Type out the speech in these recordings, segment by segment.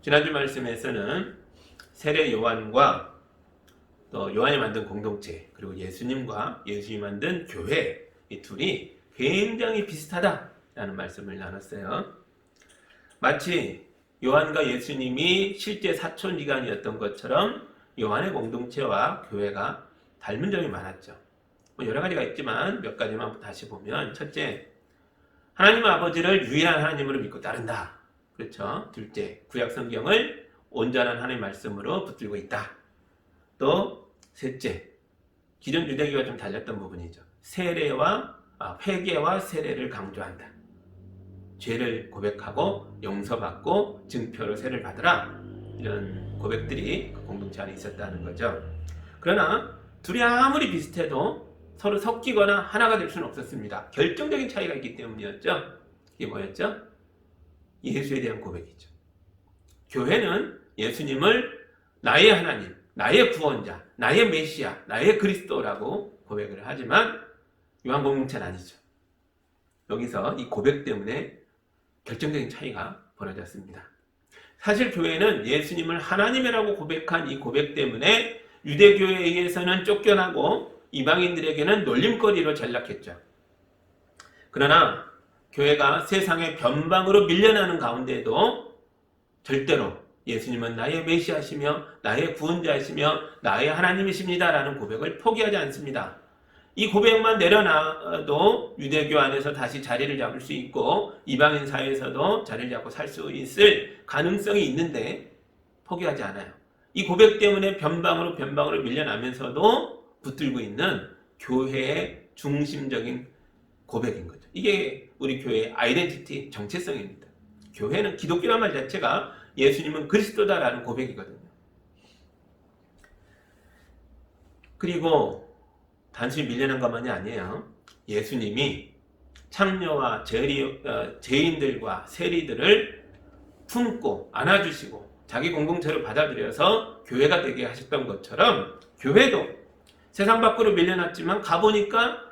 지난주 말씀에서는 세례 요한과 또 요한이 만든 공동체, 그리고 예수님과 예수님이 만든 교회, 이 둘이 굉장히 비슷하다라는 말씀을 나눴어요. 마치 요한과 예수님이 실제 사촌지간이었던 것처럼 요한의 공동체와 교회가 닮은 점이 많았죠. 여러 가지가 있지만 몇 가지만 다시 보면, 첫째, 하나님 아버지를 유일한 하나님으로 믿고 따른다. 그렇죠. 둘째, 구약 성경을 온전한 하나님의 말씀으로 붙들고 있다. 또 셋째, 기존 유대교가 좀 달렸던 부분이죠. 회개와 세례를 강조한다. 죄를 고백하고 용서받고 증표로 세례를 받으라. 이런 고백들이 그 공동체 안에 있었다는 거죠. 그러나 둘이 아무리 비슷해도 서로 섞이거나 하나가 될 수는 없었습니다. 결정적인 차이가 있기 때문이었죠. 이게 뭐였죠? 예수에 대한 고백이죠. 교회는 예수님을 나의 하나님, 나의 구원자, 나의 메시아, 나의 그리스도라고 고백을 하지만 요한 공동체는 아니죠. 여기서 이 고백 때문에 결정적인 차이가 벌어졌습니다. 사실 교회는 예수님을 하나님이라고 고백한 이 고백 때문에 유대교에 의해서는 쫓겨나고 이방인들에게는 놀림거리로 전락했죠. 그러나 교회가 세상의 변방으로 밀려나는 가운데도 절대로 예수님은 나의 메시아시며 나의 구원자이시며 나의 하나님이십니다 라는 고백을 포기하지 않습니다. 이 고백만 내려놔도 유대교 안에서 다시 자리를 잡을 수 있고 이방인 사회에서도 자리를 잡고 살 수 있을 가능성이 있는데 포기하지 않아요. 이 고백 때문에 변방으로 밀려나면서도 붙들고 있는 교회의 중심적인 고백인 거죠. 이게 우리 교회의 아이덴티티, 정체성입니다. 교회는 기독교란 말 자체가 예수님은 그리스도다라는 고백이거든요. 그리고 단순히 밀려난 것만이 아니에요. 예수님이 창녀와 죄인들과 세리들을 품고 안아주시고 자기 공동체로 받아들여서 교회가 되게 하셨던 것처럼 교회도 세상 밖으로 밀려났지만 가보니까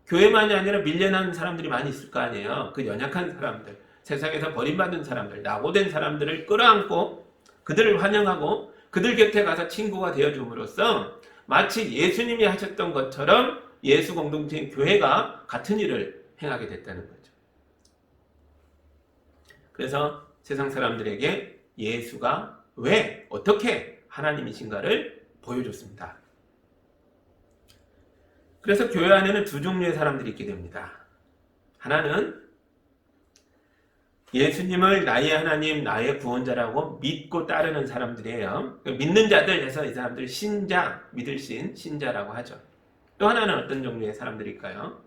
교회만이 아니라 밀려난 사람들이 많이 있을 거 아니에요. 그 연약한 사람들, 세상에서 버림받은 사람들, 낙오된 사람들을 끌어안고 그들을 환영하고 그들 곁에 가서 친구가 되어줌으로써 마치 예수님이 하셨던 것처럼 예수 공동체인 교회가 같은 일을 행하게 됐다는 거죠. 그래서 세상 사람들에게 예수가 왜, 어떻게 하나님이신가를 보여줬습니다. 그래서 교회 안에는 두 종류의 사람들이 있게 됩니다. 하나는 예수님을 나의 하나님, 나의 구원자라고 믿고 따르는 사람들이에요. 믿는 자들 해서 이 사람들 신자, 믿을 신자라고 하죠. 또 하나는 어떤 종류의 사람들일까요?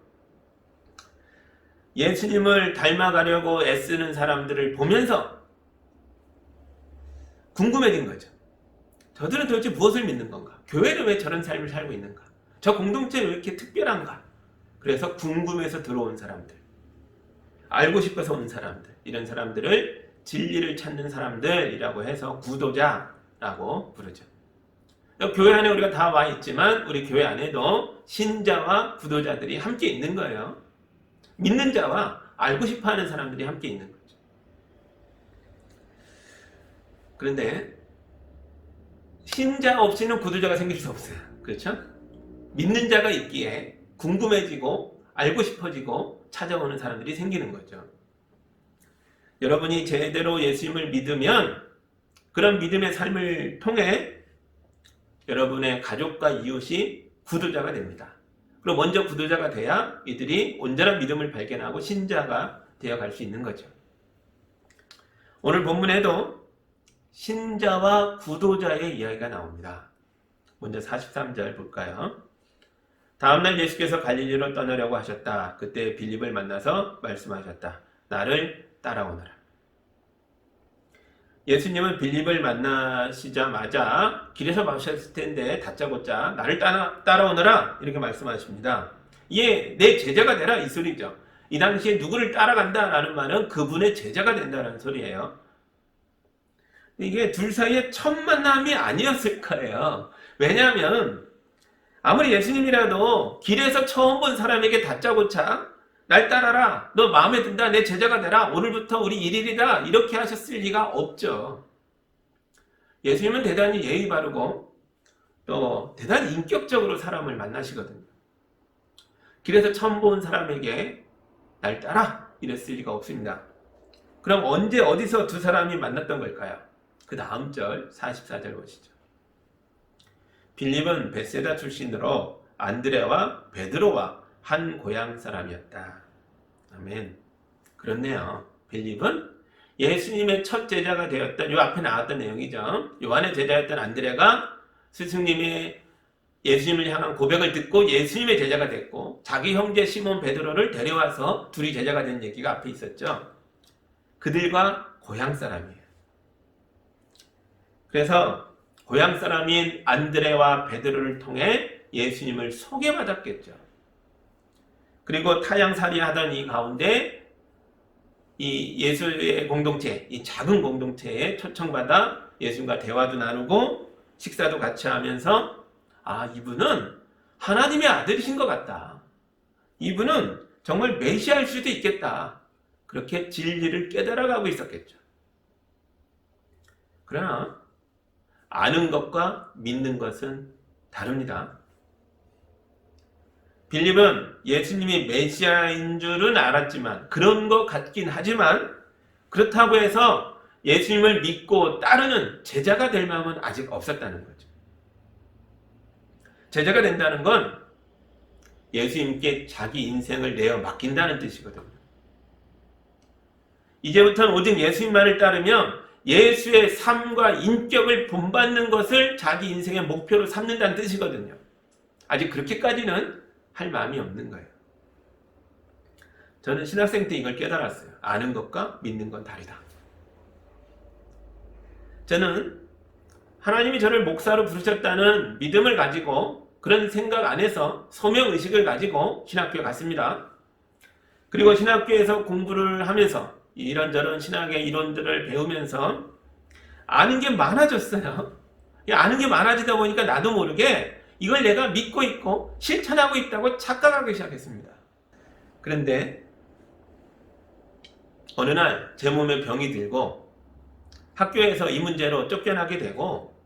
예수님을 닮아가려고 애쓰는 사람들을 보면서 궁금해진 거죠. 저들은 도대체 무엇을 믿는 건가? 교회는 왜 저런 삶을 살고 있는가? 저 공동체는 왜 이렇게 특별한가? 그래서 궁금해서 들어온 사람들, 알고 싶어서 온 사람들, 이런 사람들을 진리를 찾는 사람들이라고 해서 구도자라고 부르죠. 교회 안에 우리가 다 와 있지만 우리 교회 안에도 신자와 구도자들이 함께 있는 거예요. 믿는 자와 알고 싶어하는 사람들이 함께 있는 거죠. 그런데 신자 없이는 구도자가 생길 수 없어요. 그렇죠? 믿는 자가 있기에 궁금해지고 알고 싶어지고 찾아오는 사람들이 생기는 거죠. 여러분이 제대로 예수님을 믿으면 그런 믿음의 삶을 통해 여러분의 가족과 이웃이 구도자가 됩니다. 그리고 먼저 구도자가 돼야 이들이 온전한 믿음을 발견하고 신자가 되어갈 수 있는 거죠. 오늘 본문에도 신자와 구도자의 이야기가 나옵니다. 먼저 43절 볼까요? 다음날 예수께서 갈릴리로 떠나려고 하셨다. 그때 빌립을 만나서 말씀하셨다. 나를 따라오너라. 예수님은 빌립을 만나시자마자 길에서 마셨을 텐데 다짜고짜 나를 따라오너라 이렇게 말씀하십니다. 이게 내 제자가 되라 이 소리죠. 이 당시에 누구를 따라간다라는 말은 그분의 제자가 된다는 소리예요. 이게 둘 사이에 첫 만남이 아니었을 거예요. 왜냐하면 아무리 예수님이라도 길에서 처음 본 사람에게 다짜고짜 날 따라라, 너 마음에 든다, 내 제자가 되라, 오늘부터 우리 일일이다 이렇게 하셨을 리가 없죠. 예수님은 대단히 예의 바르고 또 대단히 인격적으로 사람을 만나시거든요. 길에서 처음 본 사람에게 날 따라 이랬을 리가 없습니다. 그럼 언제 어디서 두 사람이 만났던 걸까요? 그 다음 절 44절 보시죠. 빌립은 벳세다 출신으로 안드레와 베드로와 한 고향 사람이었다. 아멘. 그렇네요. 빌립은 예수님의 첫 제자가 되었던, 요 앞에 나왔던 내용이죠. 요한의 제자였던 안드레가 스승님의 예수님을 향한 고백을 듣고 예수님의 제자가 됐고, 자기 형제 시몬 베드로를 데려와서 둘이 제자가 된 얘기가 앞에 있었죠. 그들과 고향 사람이에요. 그래서 고향 사람인 안드레와 베드로를 통해 예수님을 소개받았겠죠. 그리고 타향살이 하던 이 가운데 이 예수의 공동체, 이 작은 공동체에 초청받아 예수님과 대화도 나누고 식사도 같이 하면서 이분은 하나님의 아들이신 것 같다. 이분은 정말 메시아일 수도 있겠다. 그렇게 진리를 깨달아가고 있었겠죠. 그러나 아는 것과 믿는 것은 다릅니다. 빌립은 예수님이 메시아인 줄은 알았지만, 그런 것 같긴 하지만, 그렇다고 해서 예수님을 믿고 따르는 제자가 될 마음은 아직 없었다는 거죠. 제자가 된다는 건 예수님께 자기 인생을 내어 맡긴다는 뜻이거든요. 이제부터는 오직 예수님만을 따르면 예수의 삶과 인격을 본받는 것을 자기 인생의 목표로 삼는다는 뜻이거든요. 아직 그렇게까지는 할 마음이 없는 거예요. 저는 신학생 때 이걸 깨달았어요. 아는 것과 믿는 건 다르다. 저는 하나님이 저를 목사로 부르셨다는 믿음을 가지고 그런 생각 안에서 소명의식을 가지고 신학교에 갔습니다. 그리고 신학교에서 공부를 하면서 이런저런 신학의 이론들을 배우면서 아는 게 많아졌어요. 아는 게 많아지다 보니까 나도 모르게 이걸 내가 믿고 있고 실천하고 있다고 착각하기 시작했습니다. 그런데 어느 날 제 몸에 병이 들고 학교에서 이 문제로 쫓겨나게 되고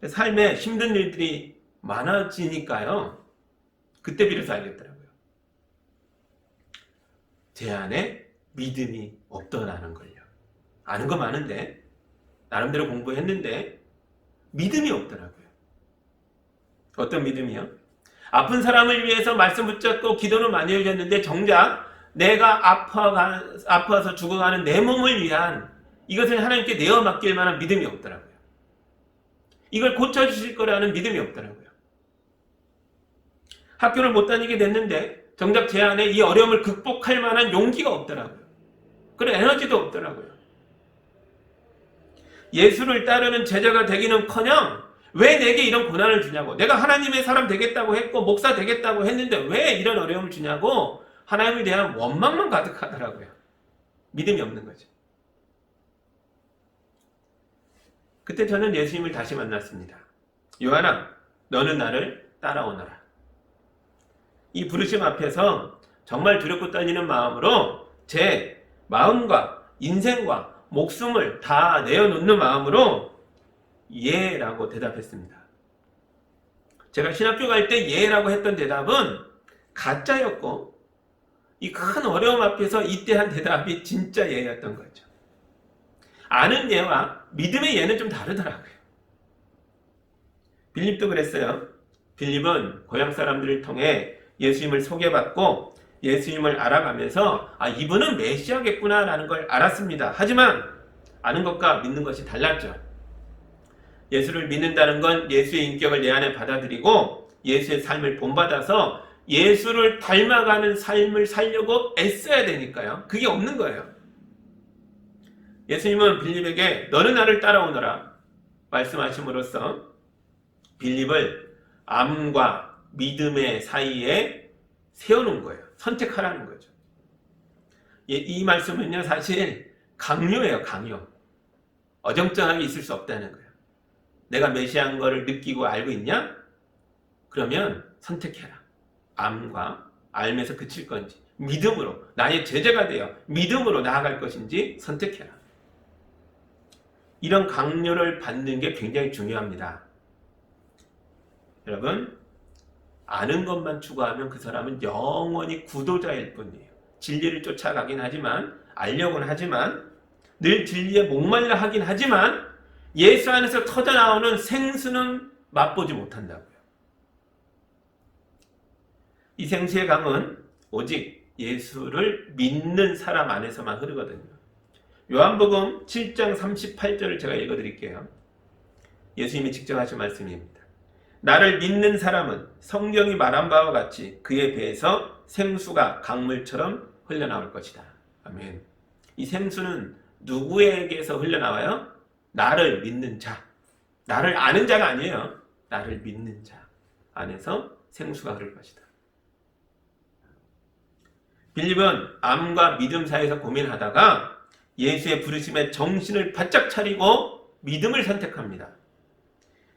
삶에 힘든 일들이 많아지니까요. 그때 비로소 알겠더라고요. 제 안에 믿음이 없더라는 걸요. 아는 거 많은데, 나름대로 공부했는데 믿음이 없더라고요. 어떤 믿음이요? 아픈 사람을 위해서 말씀 붙잡고 기도는 많이 해줬는데 정작 내가 아파서 죽어가는 내 몸을 위한 이것을 하나님께 내어 맡길 만한 믿음이 없더라고요. 이걸 고쳐주실 거라는 믿음이 없더라고요. 학교를 못 다니게 됐는데 정작 제 안에 이 어려움을 극복할 만한 용기가 없더라고요. 그런 에너지도 없더라고요. 예수를 따르는 제자가 되기는커녕 왜 내게 이런 고난을 주냐고, 내가 하나님의 사람 되겠다고 했고 목사 되겠다고 했는데 왜 이런 어려움을 주냐고 하나님에 대한 원망만 가득하더라고요. 믿음이 없는 거죠. 그때 저는 예수님을 다시 만났습니다. 요한아, 너는 나를 따라오너라. 이 부르심 앞에서 정말 두렵고 떨리는 마음으로 제 마음과 인생과 목숨을 다 내어놓는 마음으로 예라고 대답했습니다. 제가 신학교 갈 때 예라고 했던 대답은 가짜였고 이 큰 어려움 앞에서 이때 한 대답이 진짜 예였던 거죠. 아는 예와 믿음의 예는 좀 다르더라고요. 빌립도 그랬어요. 빌립은 고향 사람들을 통해 예수님을 소개받고 예수님을 알아가면서 이분은 메시아겠구나라는 걸 알았습니다. 하지만 아는 것과 믿는 것이 달랐죠. 예수를 믿는다는 건 예수의 인격을 내 안에 받아들이고 예수의 삶을 본받아서 예수를 닮아가는 삶을 살려고 애써야 되니까요. 그게 없는 거예요. 예수님은 빌립에게 너는 나를 따라오너라 말씀하심으로써 빌립을 암과 믿음의 사이에 세워놓은 거예요. 선택하라는 거죠. 이 말씀은요, 사실 강요예요, 강요. 어정쩡하게 있을 수 없다는 거예요. 내가 메시아인 거를 느끼고 알고 있냐? 그러면 선택해라. 암과 알면서 그칠 건지, 믿음으로 나의 제자가 되어 믿음으로 나아갈 것인지 선택해라. 이런 강요를 받는 게 굉장히 중요합니다. 여러분, 아는 것만 추구하면 그 사람은 영원히 구도자일 뿐이에요. 진리를 쫓아가긴 하지만, 알려고는 하지만, 늘 진리에 목말라 하긴 하지만, 예수 안에서 터져나오는 생수는 맛보지 못한다고요. 이 생수의 강은 오직 예수를 믿는 사람 안에서만 흐르거든요. 요한복음 7장 38절을 제가 읽어드릴게요. 예수님이 직접 하신 말씀입니다. 나를 믿는 사람은 성경이 말한 바와 같이 그의 배에서 생수가 강물처럼 흘러나올 것이다. 아멘. 이 생수는 누구에게서 흘러나와요? 나를 믿는 자. 나를 아는 자가 아니에요. 나를 믿는 자 안에서 생수가 흐를 것이다. 빌립은 암과 믿음 사이에서 고민하다가 예수의 부르심에 정신을 바짝 차리고 믿음을 선택합니다.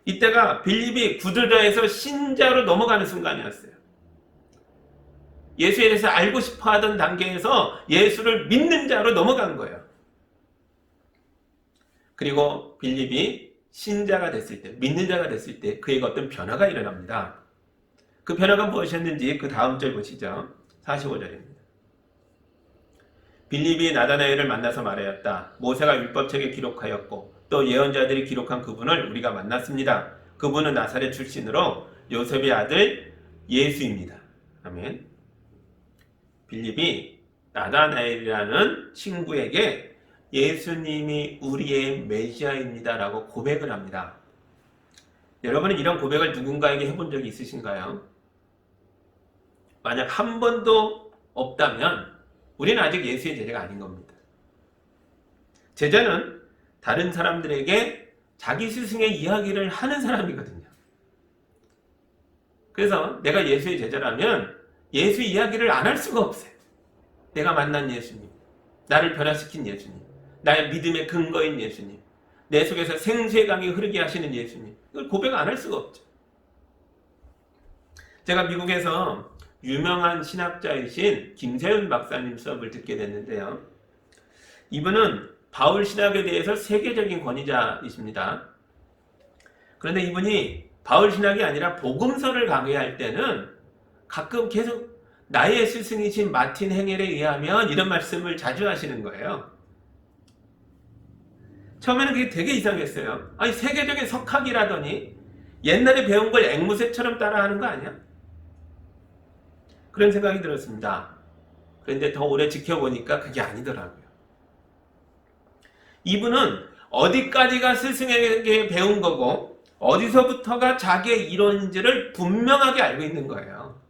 이때가 빌립이 구도자에서 신자로 넘어가는 순간이었어요. 예수에 대해서 알고 싶어 하던 단계에서 예수를 믿는 자로 넘어간 거예요. 그리고 빌립이 신자가 됐을 때, 믿는 자가 됐을 때 그에게 어떤 변화가 일어납니다. 그 변화가 무엇이었는지 그 다음 절 보시죠. 45절입니다. 빌립이 나다나엘을 만나서 말하였다. 모세가 율법책에 기록하였고 또 예언자들이 기록한 그분을 우리가 만났습니다. 그분은 나사렛 출신으로 요셉의 아들 예수입니다. 아멘. 빌립이 나다나엘이라는 친구에게 예수님이 우리의 메시아입니다 라고 고백을 합니다. 여러분은 이런 고백을 누군가에게 해본 적이 있으신가요? 만약 한 번도 없다면 우리는 아직 예수의 제자가 아닌 겁니다. 제자는 다른 사람들에게 자기 스승의 이야기를 하는 사람이거든요. 그래서 내가 예수의 제자라면 예수 이야기를 안 할 수가 없어요. 내가 만난 예수님, 나를 변화시킨 예수님, 나의 믿음의 근거인 예수님, 내 속에서 생수의 강이 흐르게 하시는 예수님, 이걸 고백 안 할 수가 없죠. 제가 미국에서 유명한 신학자이신 김세윤 박사님 수업을 듣게 됐는데요. 이분은 바울 신학에 대해서 세계적인 권위자이십니다. 그런데 이분이 바울 신학이 아니라 복음서를 강의할 때는 가끔 계속 나의 스승이신 마틴 행헬에 의하면 이런 말씀을 자주 하시는 거예요. 처음에는 그게 되게 이상했어요. 아니 세계적인 석학이라더니 옛날에 배운 걸 앵무새처럼 따라하는 거 아니야? 그런 생각이 들었습니다. 그런데 더 오래 지켜보니까 그게 아니더라고요. 이분은 어디까지가 스승에게 배운 거고 어디서부터가 자기의 이론인지를 분명하게 알고 있는 거예요.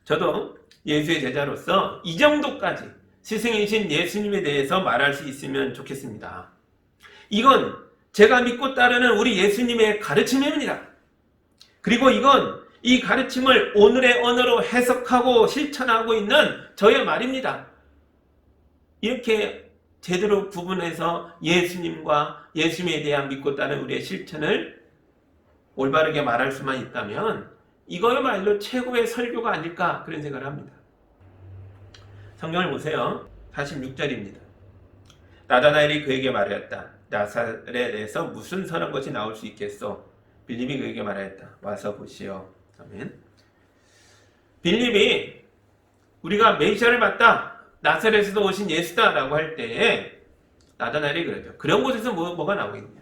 저도 예수의 제자로서 이 정도까지 스승이신 예수님에 대해서 말할 수 있으면 좋겠습니다. 이건 제가 믿고 따르는 우리 예수님의 가르침입니다. 그리고 이건 이 가르침을 오늘의 언어로 해석하고 실천하고 있는 저의 말입니다. 이렇게 제대로 구분해서 예수님과 예수님에 대한 믿고 따르는 우리의 실천을 올바르게 말할 수만 있다면 이거야말로 최고의 설교가 아닐까 그런 생각을 합니다. 성경을 보세요. 46절입니다. 나다나엘이 그에게 말하였다. 나사렛에서 무슨 선한 것이 나올 수 있겠소? 빌립이 그에게 말하였다. 와서 보시오. 아멘. 빌립이 우리가 메시아를 봤다. 나사렛에서 오신 예수다 라고 할 때에 나다나엘이 그러죠. 그런 곳에서 뭐가 나오겠냐.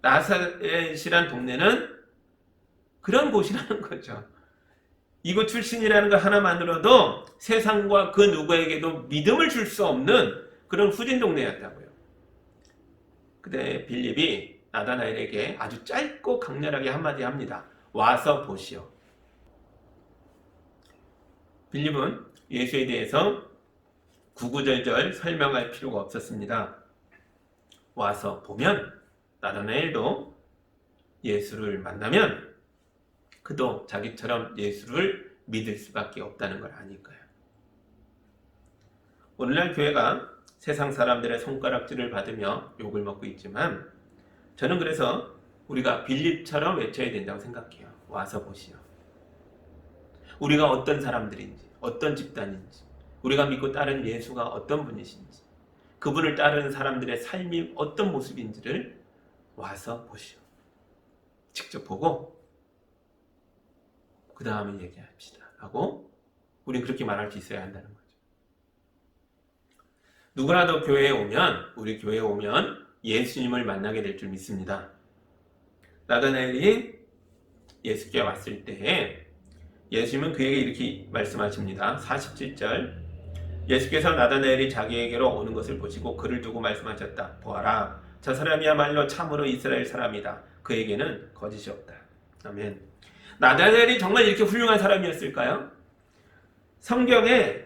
나사렛이란 동네는 그런 곳이라는 거죠. 이곳 출신이라는 것 하나만으로도 세상과 그 누구에게도 믿음을 줄 수 없는 그런 후진 동네였다고요. 그때 빌립이 나다나엘에게 아주 짧고 강렬하게 한마디 합니다. 와서 보시오. 빌립은 예수에 대해서 구구절절 설명할 필요가 없었습니다. 와서 보면 나다나엘도 예수를 만나면 그도 자기처럼 예수를 믿을 수밖에 없다는 걸 아니까요. 오늘날 교회가 세상 사람들의 손가락질을 받으며 욕을 먹고 있지만 저는 그래서 우리가 빌립처럼 외쳐야 된다고 생각해요. 와서 보시오. 우리가 어떤 사람들인지, 어떤 집단인지, 우리가 믿고 따르는 예수가 어떤 분이신지, 그분을 따르는 사람들의 삶이 어떤 모습인지를 와서 보시오. 직접 보고 그 다음에 얘기합시다 하고 우리는 그렇게 말할 수 있어야 한다는 거죠. 누구라도 우리 교회에 오면 예수님을 만나게 될 줄 믿습니다. 나다나엘이 예수께 왔을 때 예수님은 그에게 이렇게 말씀하십니다. 47절 예수께서 나다나엘이 자기에게로 오는 것을 보시고 그를 두고 말씀하셨다. 보아라, 저 사람이야말로 참으로 이스라엘 사람이다. 그에게는 거짓이 없다. 아멘. 나다나엘이 정말 이렇게 훌륭한 사람이었을까요? 성경에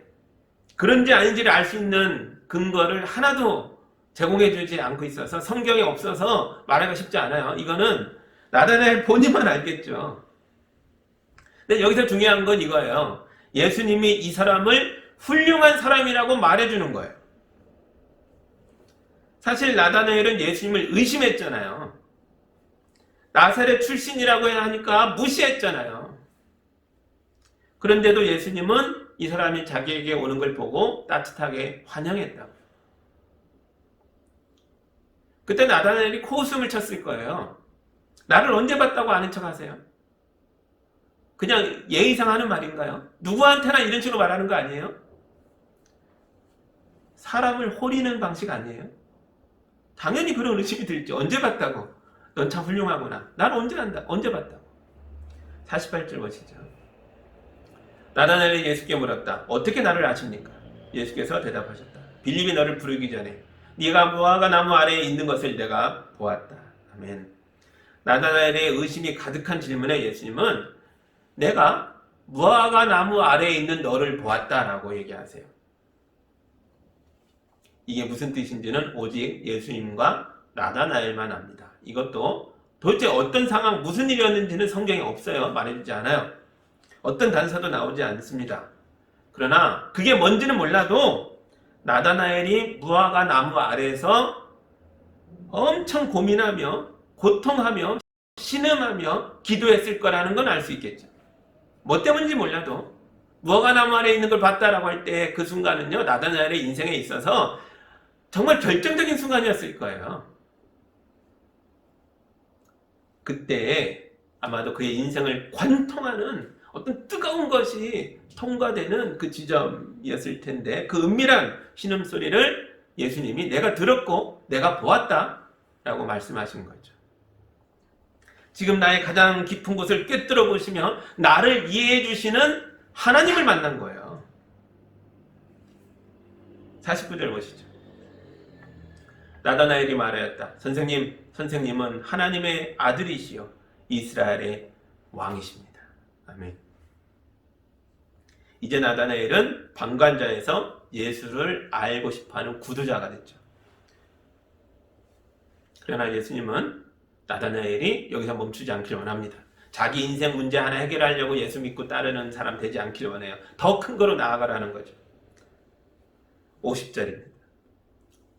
그런지 아닌지를 알 수 있는 근거를 하나도 제공해 주지 않고 있어서 성경에 없어서 말하기가 쉽지 않아요. 이거는 나다나엘 본인만 알겠죠. 근데 여기서 중요한 건 이거예요. 예수님이 이 사람을 훌륭한 사람이라고 말해주는 거예요. 사실 나다나엘은 예수님을 의심했잖아요. 나사렛 출신이라고 하니까 무시했잖아요. 그런데도 예수님은 이 사람이 자기에게 오는 걸 보고 따뜻하게 환영했다고. 그때 나다나엘이 코웃음을 쳤을 거예요. 나를 언제 봤다고 아는 척 하세요? 그냥 예의상 하는 말인가요? 누구한테나 이런 식으로 말하는 거 아니에요? 사람을 호리는 방식 아니에요? 당연히 그런 의심이 들죠. 언제 봤다고? 넌 참 훌륭하구나. 난 언제 봤다고? 48절 보시죠. 나다나엘이 예수께 물었다. 어떻게 나를 아십니까? 예수께서 대답하셨다. 빌립이 너를 부르기 전에 네가 무화과 나무 아래에 있는 것을 내가 보았다. 아멘. 나다나엘의 의심이 가득한 질문에 예수님은 내가 무화과 나무 아래에 있는 너를 보았다라고 얘기하세요. 이게 무슨 뜻인지는 오직 예수님과 나다나엘만 압니다. 이것도 도대체 어떤 상황, 무슨 일이었는지는 성경에 없어요. 말해주지 않아요. 어떤 단서도 나오지 않습니다. 그러나 그게 뭔지는 몰라도 나다나엘이 무화과 나무 아래에서 엄청 고민하며 고통하며 신음하며 기도했을 거라는 건 알 수 있겠죠. 뭐 때문인지 몰라도 무화과 나무 아래에 있는 걸 봤다라고 할 때 그 순간은요, 나다나엘의 인생에 있어서 정말 결정적인 순간이었을 거예요. 그때 아마도 그의 인생을 관통하는 어떤 뜨거운 것이 통과되는 그 지점이었을 텐데 그 은밀한 신음소리를 예수님이 내가 들었고 내가 보았다 라고 말씀하신 거죠. 지금 나의 가장 깊은 곳을 꿰뚫어 보시며 나를 이해해 주시는 하나님을 만난 거예요. 49절 보시죠. 나다나엘이 말하였다. 선생님은 하나님의 아들이시요 이스라엘의 왕이십니다. 아멘. 이제 나다나엘은 방관자에서 예수를 알고 싶어하는 구두자가 됐죠. 그러나 예수님은 나다나엘이 여기서 멈추지 않길 원합니다. 자기 인생 문제 하나 해결하려고 예수 믿고 따르는 사람 되지 않길 원해요. 더 큰 거로 나아가라는 거죠. 50절입니다.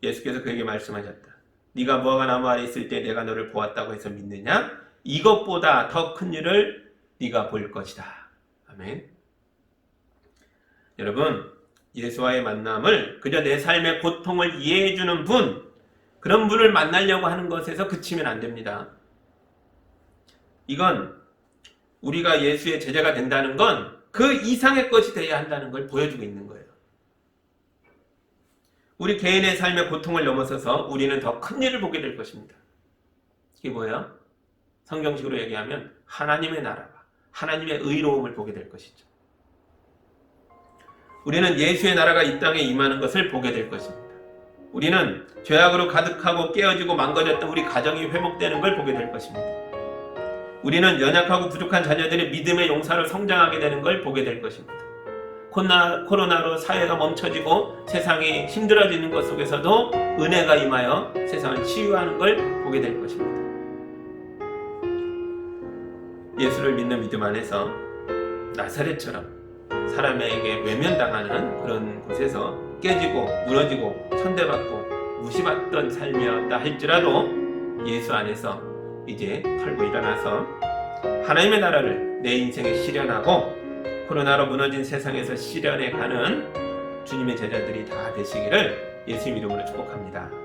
예수께서 그에게 말씀하셨다. 네가 무화과 나무 아래 있을 때 내가 너를 보았다고 해서 믿느냐? 이것보다 더 큰 일을 네가 볼 것이다. 아멘. 여러분, 예수와의 만남을 그저 내 삶의 고통을 이해해주는 분, 그런 분을 만나려고 하는 것에서 그치면 안 됩니다. 이건 우리가 예수의 제자가 된다는 건 그 이상의 것이 되어야 한다는 걸 보여주고 있는 거예요. 우리 개인의 삶의 고통을 넘어서서 우리는 더 큰 일을 보게 될 것입니다. 이게 뭐예요? 성경식으로 얘기하면 하나님의 나라가, 하나님의 의로움을 보게 될 것이죠. 우리는 예수의 나라가 이 땅에 임하는 것을 보게 될 것입니다. 우리는 죄악으로 가득하고 깨어지고 망가졌던 우리 가정이 회복되는 걸 보게 될 것입니다. 우리는 연약하고 부족한 자녀들의 믿음의 용사로 성장하게 되는 걸 보게 될 것입니다. 코로나로 사회가 멈춰지고 세상이 힘들어지는 것 속에서도 은혜가 임하여 세상을 치유하는 걸 보게 될 것입니다. 예수를 믿는 믿음 안에서 나사렛처럼 사람에게 외면당하는 그런 곳에서 깨지고 무너지고 천대받고 무시받던 삶이었다 할지라도 예수 안에서 이제 털고 일어나서 하나님의 나라를 내 인생에 실현하고 코로나로 무너진 세상에서 실현해 가는 주님의 제자들이 다 되시기를 예수님 이름으로 축복합니다.